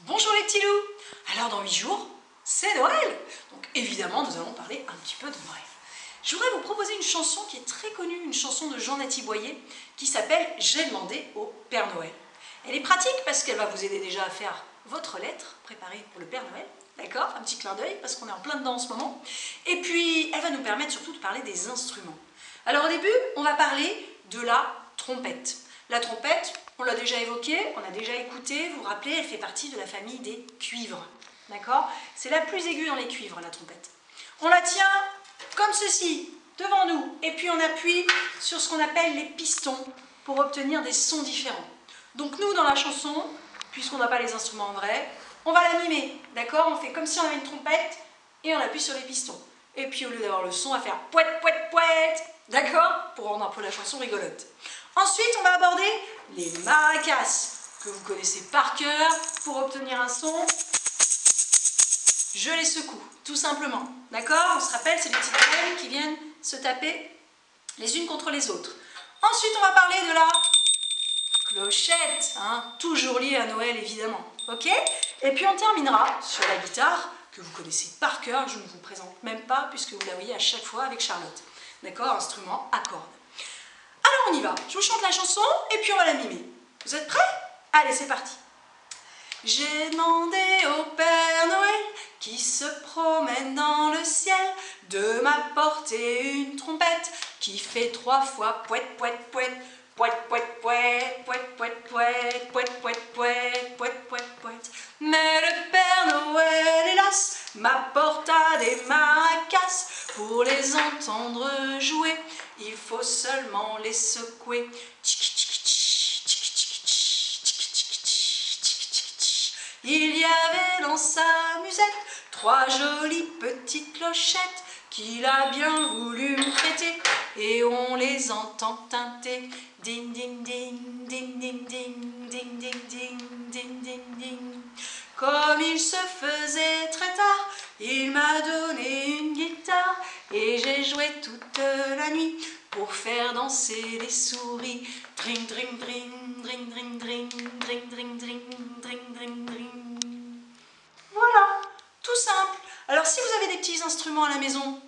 Bonjour les petits loups. Alors dans 8 jours, c'est Noël. Donc évidemment, nous allons parler un petit peu de Noël. Je voudrais vous proposer une chanson qui est très connue, une chanson de Jean-Nathalie Boyer, qui s'appelle « J'ai demandé au Père Noël ». Elle est pratique parce qu'elle va vous aider déjà à faire votre lettre préparée pour le Père Noël. D'accord? Un petit clin d'œil parce qu'on est en plein dedans en ce moment. Et puis, elle va nous permettre surtout de parler des instruments. Alors au début, on va parler de la trompette. La trompette, on l'a déjà évoquée, on a déjà écouté, vous vous rappelez, elle fait partie de la famille des cuivres. D'accord? C'est la plus aiguë dans les cuivres, la trompette. On la tient comme ceci, devant nous, et puis on appuie sur ce qu'on appelle les pistons pour obtenir des sons différents. Donc nous, dans la chanson, puisqu'on n'a pas les instruments en vrai, on va la mimer, d'accord? On fait comme si on avait une trompette et on appuie sur les pistons. Et puis au lieu d'avoir le son, on va faire pouet, pouet, pouet, d'accord? Pour rendre un peu la chanson rigolote. Ensuite, on va aborder les maracas, que vous connaissez par cœur. Pour obtenir un son, je les secoue, tout simplement. D'accord? On se rappelle, c'est les petites graines qui viennent se taper les unes contre les autres. Ensuite, on va parler de la clochette, hein, toujours liée à Noël, évidemment. Ok? Et puis, on terminera sur la guitare, que vous connaissez par cœur, je ne vous présente même pas, puisque vous la voyez à chaque fois avec Charlotte. D'accord? Instrument à cordes. Alors, on y va. Je vous chante la chanson, et puis on va la mimer. Vous êtes prêts? Allez, c'est parti. J'ai demandé au Père Noël qui se promène dans le ciel de m'apporter une trompette qui fait 3 fois pouet pouet pouet pouet pouet pouet pouet pouet pouet pouet pouet pouet pouet pouet pouet. Mais le Père Noël, hélas, m'apporta des maracas pour les entendre jouer. Il faut seulement les secouer. Il y avait dans sa musette 3 jolies petites clochettes qu'il a bien voulu me prêter, et on les entend tinter. Ding ding ding ding ding ding ding ding ding ding ding ding. Comme il se faisait très tard, il m'a donné une guitare et j'ai joué toute la nuit pour faire danser les souris. Dring dring dring dring dring dring dring dring dring dring dring dring. Voilà, tout simple. Alors si vous avez des petits instruments à la maison,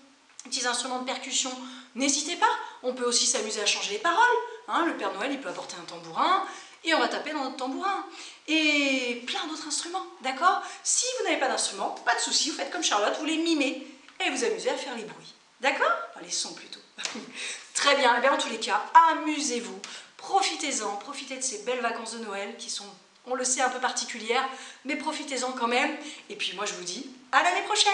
des petits instruments de percussion, n'hésitez pas. On peut aussi s'amuser à changer les paroles. Hein, le Père Noël, il peut apporter un tambourin et on va taper dans notre tambourin. Et plein d'autres instruments, d'accord? Si vous n'avez pas d'instrument, pas de souci, vous faites comme Charlotte, vous les mimez et vous amusez à faire les bruits. D'accord? Enfin, les sons plutôt. Très bien, et bien en tous les cas, amusez-vous, profitez-en, profitez de ces belles vacances de Noël qui sont, on le sait, un peu particulières, mais profitez-en quand même. Et puis moi je vous dis à l'année prochaine!